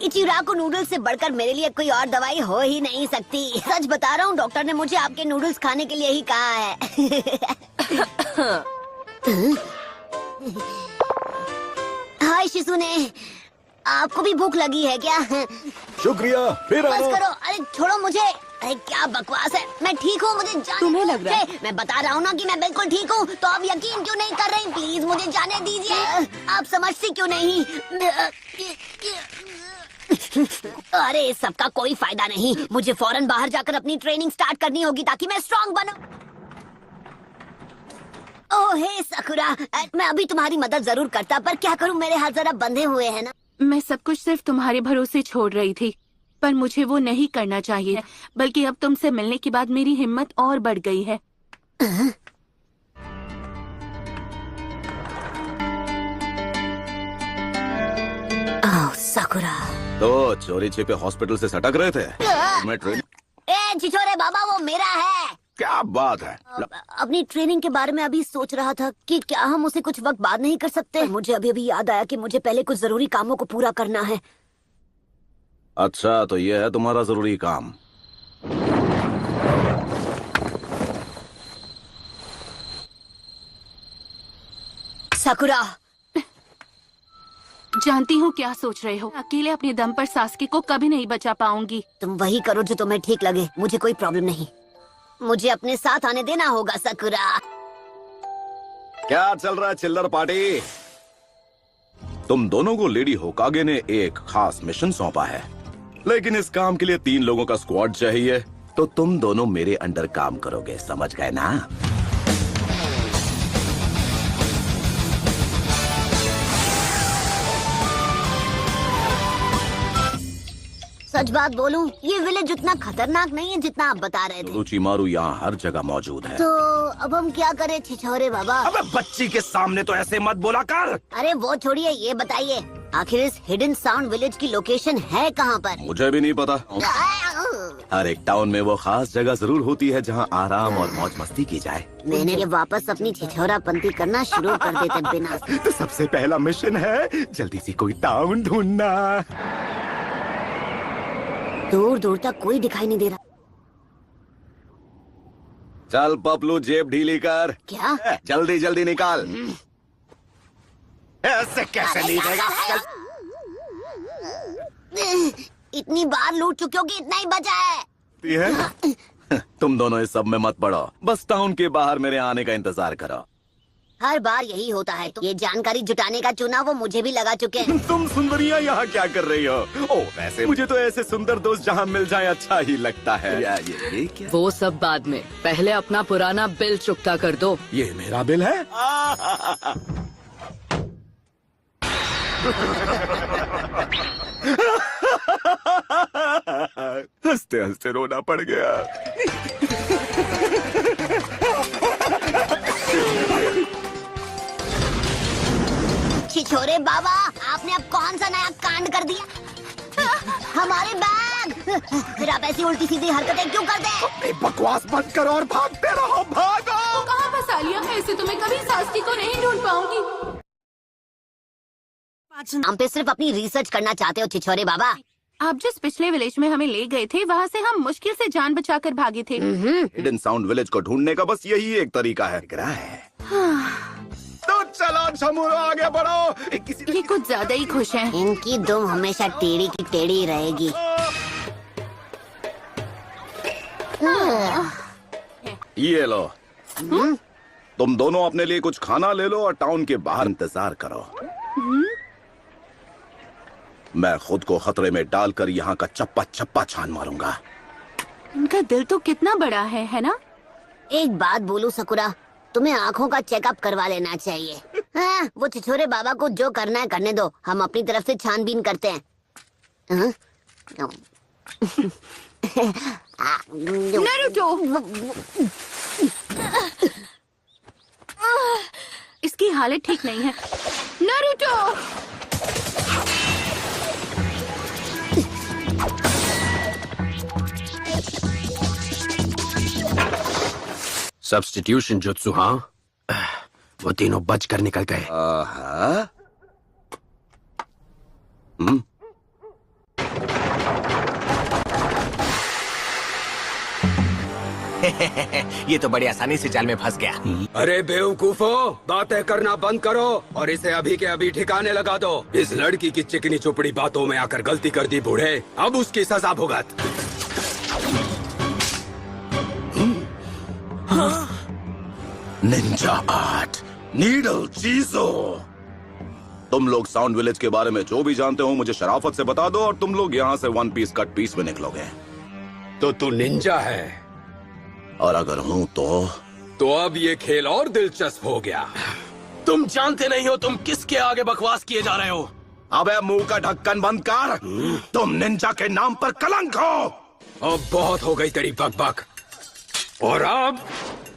इचिराको noodles से बढ़कर मेरे लिए कोई और दवाई हो ही नहीं सकती। सच बता रहा हूँ, डॉक्टर ने मुझे आपके नूडल्स खाने के लिए ही कहा है। हाय शिसुने, आपको भी भूख लगी है क्या? शुक्रिया, फिर बस आना। करो, अरे छोड़ो मुझे। अरे क्या बकवास है, मैं ठीक हूँ, मुझे जाने तुम्हें लग रहा है? मैं बता रहा हूँ ना कि मैं बिल्कुल ठीक हूँ, तो आप यकीन क्यों नहीं कर रही? प्लीज मुझे जाने दीजिए। आप समझती क्यों नहीं? अरे इस सबका कोई फायदा नहीं, मुझे फौरन बाहर जाकर अपनी ट्रेनिंग स्टार्ट करनी होगी ताकि मैं स्ट्रांग बनूं। ओह हे सकुरा, मैं अभी तुम्हारी मदद जरूर करता, पर क्या करूं, मेरे हाथ जरा बंधे हुए हैं ना। मैं सब कुछ सिर्फ तुम्हारे भरोसे छोड़ रही थी, पर मुझे वो नहीं करना चाहिए, बल्कि अब तुमसे मिलने के बाद मेरी हिम्मत और बढ़ गई है। ओह सकुरा। तो चोरी छिपे हॉस्पिटल से सटक रहे थे। मैं ट्रेनिंग। ए छिछोरे बाबा, वो मेरा है। क्या बात है? अपनी ट्रेनिंग के बारे में अभी सोच रहा था कि क्या हम उसे कुछ वक्त बाद नहीं कर सकते। मुझे अभी अभी याद आया कि मुझे पहले कुछ जरूरी कामों को पूरा करना है। अच्छा, तो ये है तुम्हारा जरूरी काम। सकुरा, जानती हूँ क्या सोच रहे हो। अकेले अपने दम पर सासकी को कभी नहीं बचा पाऊंगी। तुम वही करो जो तुम्हें ठीक लगे, मुझे कोई प्रॉब्लम नहीं। मुझे अपने साथ आने देना होगा सकुरा। क्या चल रहा है चिल्लर पार्टी? तुम दोनों को लेडी होकागे ने एक खास मिशन सौंपा है, लेकिन इस काम के लिए 3 लोगों का स्क्वाड चाहिए। तो तुम दोनों मेरे अंडर काम करोगे, समझ गए ना? सच बात बोलूं, ये विलेज उतना खतरनाक नहीं है जितना आप बता रहे थे। रुचिमारू यहाँ हर जगह मौजूद है। तो अब हम क्या करें छिछोरे बाबा? अबे बच्ची के सामने तो ऐसे मत बोला कर। अरे वो छोड़िए, ये बताइए आखिर इस हिडन साउंड विलेज की लोकेशन है कहाँ पर? मुझे भी नहीं पता। हर एक टाउन में वो खास जगह जरूर होती है जहाँ आराम और मौज मस्ती की जाए। मैंने ये वापस अपनी छिछोरापंती करना शुरू कर देते बिना। तो सबसे पहला मिशन है जल्दी से कोई टाउन ढूंढना। दूर दूर तक कोई दिखाई नहीं दे रहा। चल पपलू, जेब ढीली कर। क्या? जल्दी जल्दी निकाल। ऐसे कैसे नहीं देगा? इतनी बार लूट चुके हो कि इतना ही बचा है। तुम दोनों इस सब में मत पड़ो, बस टाउन के बाहर मेरे आने का इंतजार करो। हर बार यही होता है। तो ये जानकारी जुटाने का चुनाव वो मुझे भी लगा चुके हैं। तुम सुंदरियां यहाँ क्या कर रही हो? ओ वैसे मुझे तो ऐसे सुंदर दोस्त जहाँ मिल जाए अच्छा ही लगता है। ये क्या? वो सब बाद में, पहले अपना पुराना बिल चुकता कर दो। ये मेरा बिल है। हंसते हंसते रोना पड़ गया। छिछोरे बाबा, आपने अब कौन सा नया कांड कर दिया? हमारे बैग! फिर आप ऐसी उल्टी सीधी हरकतें क्यों करते हैं? बकवास बंद करो और भागते रहो, भागो। कहाँ फंसा लिया? ऐसे तो मैं कभी सासकी को नहीं ढूंढ पाऊंगी। हम पे सिर्फ अपनी रिसर्च करना चाहते हो छिछोरे बाबा। आप जिस पिछले विलेज में हमें ले गए थे, वहाँ से हम मुश्किल से जान बचाकर भागे थे। हिडन साउंड विलेज को ढूंढने का बस यही एक तरीका है। तो चलो छमुरो, आगे बढ़ो। किसी ये कुछ ज्यादा ही खुश हैं। इनकी दुम हमेशा टेढ़ी की टेढ़ी रहेगी। ये लो, तुम दोनों अपने लिए कुछ खाना ले लो और टाउन के बाहर इंतजार करो। मैं खुद को खतरे में डालकर यहाँ का चप्पा चप्पा छान मारूंगा। उनका दिल तो कितना बड़ा है ना? एक बात बोलूं सकुरा, तुम्हें आँखों का चेकअप करवा लेना चाहिए। हाँ, वो छिछोरे बाबा को जो करना है करने दो, हम अपनी तरफ से छानबीन करते हैं। नारुतो! इसकी हालत ठीक नहीं है। नारुतो! सब्स्टिट्यूशन जुत्सु, हाँ? वो तीनों बचकर निकल गए। आहा। ये तो बड़ी आसानी से जाल में फंस गया। अरे बेवकूफो, बातें करना बंद करो और इसे अभी के अभी ठिकाने लगा दो। इस लड़की की चिकनी चुपड़ी बातों में आकर गलती कर दी बूढ़े, अब उसकी सजा भुगत। निंजा आर्ट, नीडल चीजो। तुम लोग साउंड विलेज के बारे में जो भी जानते हो मुझे शराफत से बता दो और तुम लोग यहाँ से वन पीस कट पीस में निकलोगे। तो तू निंजा है और अगर हूँ तो अब ये खेल और दिलचस्प हो गया। तुम जानते नहीं हो तुम किसके आगे बकवास किए जा रहे हो। अबे मुंह का ढक्कन बंद कर। तुम निंजा के नाम पर कलंक हो। अब बहुत हो गई तेरी बकबक, और अब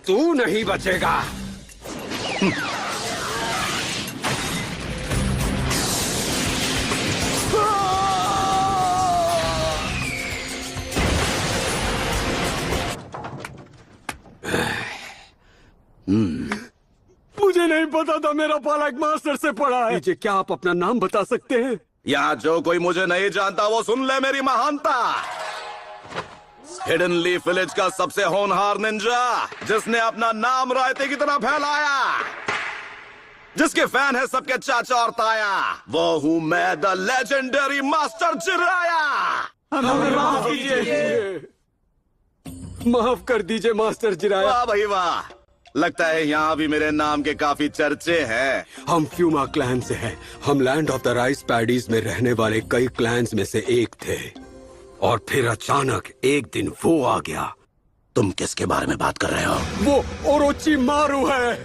तू नहीं बचेगा। मुझे नहीं पता था मेरा पाला एक मास्टर से पढ़ा है। मुझे क्या आप अपना नाम बता सकते हैं? यहाँ जो कोई मुझे नहीं जानता वो सुन ले मेरी महानता। हिडन लीफ विलेज का सबसे होनहार निंजा, जिसने अपना नाम रायते की तरह फैलाया, जिसके फैन है सबके चाचा और ताया, वो हूँ मैं, द लेजेंडरी मास्टर जिराया। माफ कीजिए। माफ कर दीजिए मास्टर जिराया। वाह भाई वाह, लगता है यहाँ भी मेरे नाम के काफी चर्चे हैं। हम फ्यूमा क्लैन से हैं। हम land of the rice paddies में रहने वाले कई क्लैंस में से एक थे, और फिर अचानक एक दिन वो आ गया। तुम किसके बारे में बात कर रहे हो? वो ओरोची मारू है।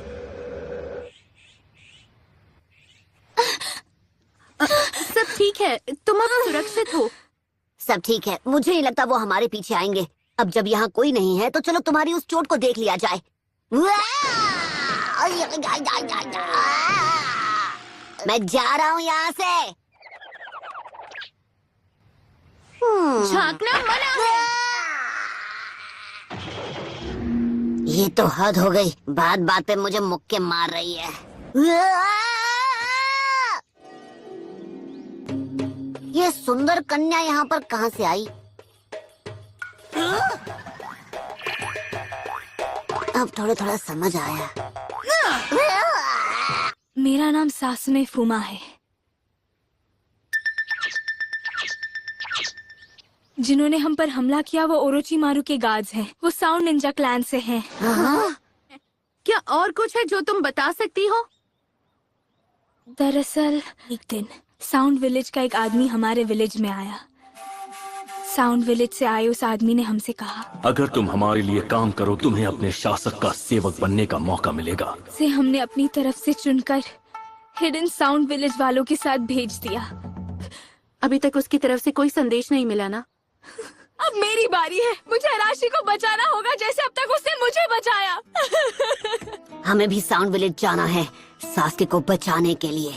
सब ठीक है, तुम अब सुरक्षित हो। सब ठीक है, मुझे नहीं लगता वो हमारे पीछे आएंगे। अब जब यहाँ कोई नहीं है तो चलो तुम्हारी उस चोट को देख लिया जाए। मैं जा रहा हूँ यहाँ से। झांकना मना है। ये तो हद हो गई, बात बात पे मुझे मुक्के मार रही है। ये सुंदर कन्या यहाँ पर कहाँ से आई? अब थोड़ा समझ आया। मेरा नाम सासुने फुमा है। जिन्होंने हम पर हमला किया वो ओरोची मारू के गार्ड्स हैं। वो साउंड निंजा क्लैन से हैं। क्या और कुछ है जो तुम बता सकती हो? दरअसल एक दिन साउंड विलेज का एक आदमी हमारे विलेज में आया। साउंड विलेज से आए उस आदमी ने हमसे कहा, अगर तुम हमारे लिए काम करो तुम्हें अपने शासक का सेवक बनने का मौका मिलेगा। से हमने अपनी तरफ से चुनकर हिडन साउंड विलेज वालों के साथ भेज दिया। अभी तक उसकी तरफ से कोई संदेश नहीं मिला ना? अब मेरी बारी है। मुझे राशि को बचाना होगा जैसे अब तक उसने मुझे बचाया। हमें भी साउंड विलेज जाना है सासके को बचाने के लिए।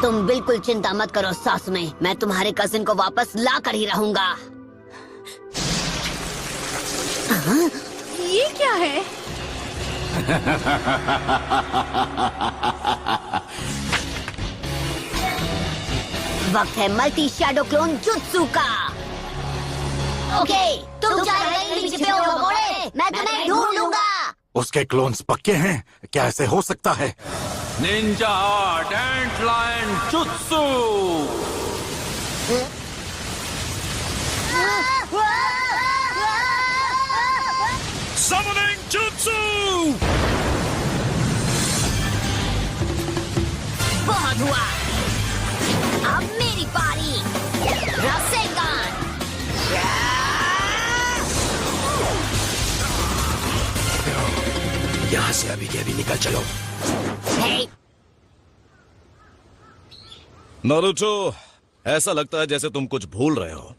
तुम बिल्कुल चिंता मत करो सासुने, मैं तुम्हारे कजिन को वापस ला कर ही रहूंगा। ये क्या है? वक्त है मल्टी शैडो क्लोन जुत्सु का। ओके, तुम चाहे कहीं छिपे हो भगोड़े, मैं तुम्हें ढूंढ लूंगा। उसके क्लोन्स पक्के हैं? क्या ऐसे हो सकता है? निंजा आर्ट एंट लायन जुत्सु। Summoning Jutsu! बहुत हुआ, अब मेरी बारी। रासेगान। यहाँ से अभी के अभी निकल चलो। हे, नारुतो, ऐसा लगता है जैसे तुम कुछ भूल रहे हो।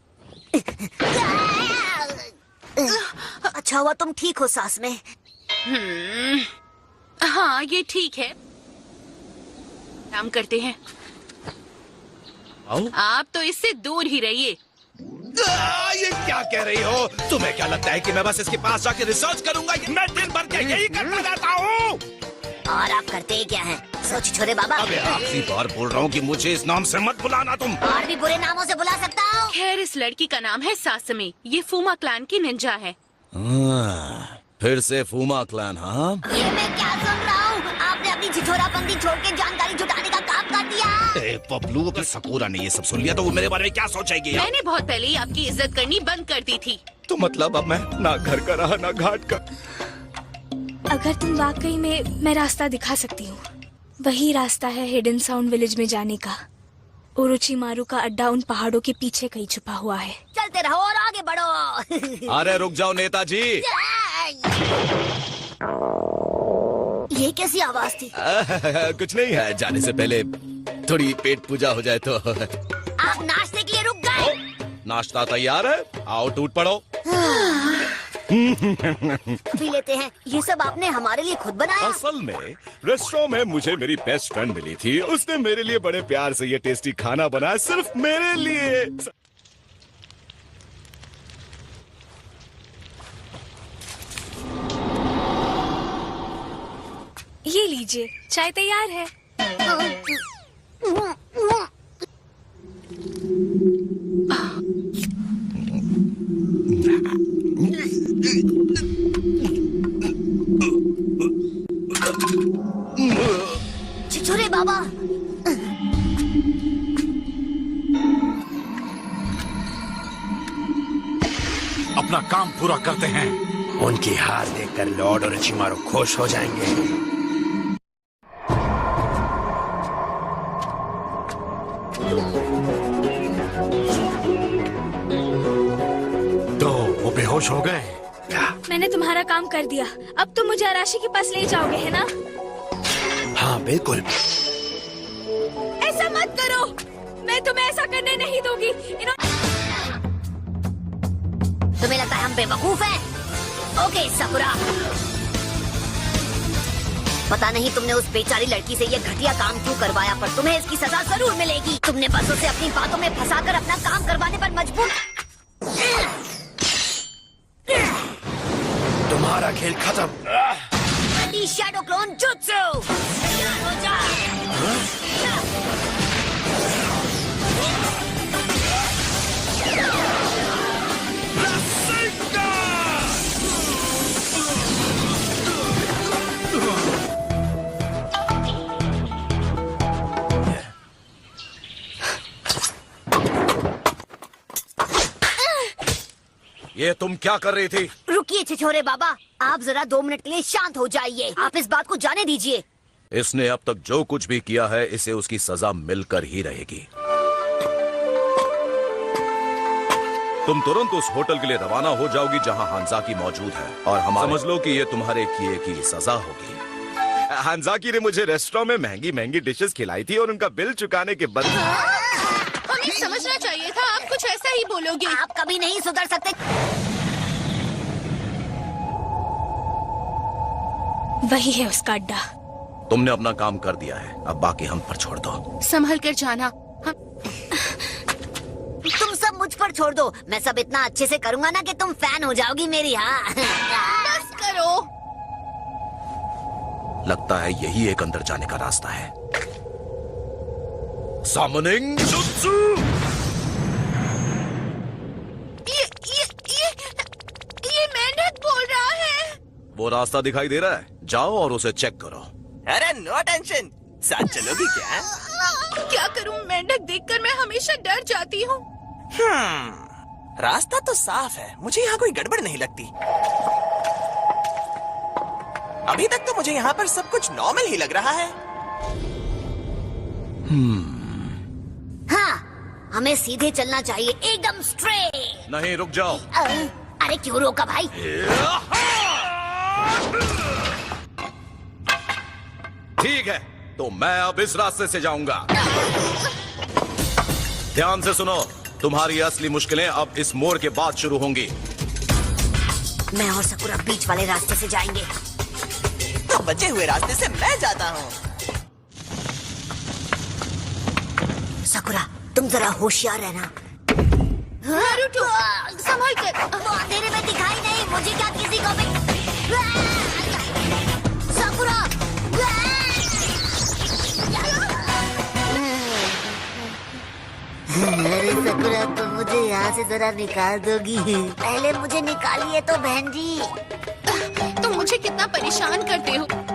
अच्छा हुआ तुम ठीक हो सास में। हाँ, ये ठीक है। काम करते हैं। आप तो इससे दूर ही रहिए। ये क्या कह रही हो? तुम्हें क्या लगता है कि मैं बस इसके पास जाके रिसर्च करूंगा? मैं दिन भर के यही करता रहता हूँ। और आप करते ही क्या हैं? सोच छोरे बाबा। अबे आखिरी बार बोल रहा हूँ कि मुझे इस नाम से मत बुलाना तुम। और भी बुरे नामों से बुला सकता हूँ। खैर, इस लड़की का नाम है सासमी। ये फूमा क्लैन की निंजा है। फिर से फूमा क्लैन, हाँ? ये मैं क्या सुन रहा हूँ? आपने अपनी छिछोरापंती छोड़ के जानकारी जुटाने का काम कर दिया। ए पपलू, अगर सकूरा ने ये सब सुन लिया तो वो मेरे बारे में क्या सोचेगी? मैंने बहुत पहले ही आपकी इज्जत करनी बंद कर दी थी। तो मतलब अब मैं ना घर का रहा ना घाट का। अगर तुम वाकई में, मैं रास्ता दिखा सकती हूँ। वही रास्ता है हिडन साउंड विलेज में जाने का। ओरोचिमारू का अड्डा उन पहाड़ों के पीछे कहीं छुपा हुआ है। चलते रहो और आगे बढ़ो। अरे रुक जाओ नेताजी। ये कैसी आवाज थी? कुछ नहीं है, जाने से पहले थोड़ी पेट पूजा हो जाए तो। आप नाश्ते के लिए रुक गए? नाश्ता तैयार है, आओ टूट पड़ो। पी लेते हैं। ये सब आपने हमारे लिए खुद बनाया? असल में रेस्टोरेंट में मुझे मेरी बेस्ट फ्रेंड मिली थी। उसने मेरे लिए बड़े प्यार से ये टेस्टी खाना बनाया, सिर्फ मेरे लिए। ये लीजिए, चाय तैयार है। छिछोरे बाबा। अपना काम पूरा करते हैं। उनकी हार देखकर लॉर्ड और ओरोचिमारू खुश हो जाएंगे। तो वो बेहोश हो गए। मैंने तुम्हारा काम कर दिया। अब तुम मुझे आराशी के पास ले जाओगे, है ना? हाँ बिल्कुल। ऐसा मत करो, मैं तुम्हें ऐसा करने नहीं दूंगी। तुम्हें लगता है हम बेवकूफ हैं? ओके साकुरा, पता नहीं तुमने उस बेचारी लड़की से ये घटिया काम क्यों करवाया, पर तुम्हें इसकी सजा जरूर मिलेगी। तुमने बस उसे अपनी बातों में फंसाकर अपना काम करवाने पर मजबूर। तुम्हारा खेल खत्म। शैडो क्लोन जुत्सु तैयार हो जा। ये तुम क्या कर रही थी? रुकिए छिछोरे बाबा, आप जरा 2 मिनट के लिए शांत हो जाइए। आप इस बात को जाने दीजिए। इसने अब तक जो कुछ भी किया है, इसे उसकी सजा मिलकर ही रहेगी। तुम तुरंत उस होटल के लिए रवाना हो जाओगी जहां हांजाकी मौजूद है, और हम समझ लो कि ये तुम्हारे किए की सजा होगी। हांजाकी ने मुझे रेस्टोरेंट में महंगी महंगी डिशेस खिलाई थी और उनका बिल चुकाने के बदले। हमें समझना चाहिए था, आप कुछ ऐसा ही बोलोगे। आप कभी नहीं सुधर सकते। वही है उसका अड्डा। तुमने अपना काम कर दिया है, अब बाकी हम पर छोड़ दो। संभल कर जाना। तुम सब मुझ पर छोड़ दो। मैं सब इतना अच्छे से करूंगा ना कि तुम फैन हो जाओगी मेरी। हाँ बस करो। लगता है यही एक अंदर जाने का रास्ता है। Summoning Jutsu! ये मेंढक बोल रहा है। वो रास्ता दिखाई दे रहा है, जाओ और उसे चेक करो। अरे नो टेंशन, साथ चलोगी क्या? क्या करूं, मेंढक देखकर मैं हमेशा डर जाती हूँ। रास्ता तो साफ है, मुझे यहाँ कोई गड़बड़ नहीं लगती। अभी तक तो मुझे यहाँ पर सब कुछ नॉर्मल ही लग रहा है। हाँ, हमें सीधे चलना चाहिए, एकदम स्ट्रेट। नहीं, रुक जाओ। अरे क्यों रोका भाई? ठीक है, तो मैं अब इस रास्ते से जाऊंगा। ध्यान से सुनो, तुम्हारी असली मुश्किलें अब इस मोड़ के बाद शुरू होंगी। मैं और सकुरा बीच वाले रास्ते से जाएंगे। तो बचे हुए रास्ते से मैं जाता हूँ। सकुरा, तुम जरा होशियार रहना। नारुतो, संभल कर। वो अंधेरे में दिखाई नहीं, मुझे क्या किसी को भी। सकुरा! सकुरा तुम मुझे यहाँ से जरा निकाल दोगी? पहले मुझे निकालिए तो बहन जी। तुम मुझे कितना परेशान करते हो।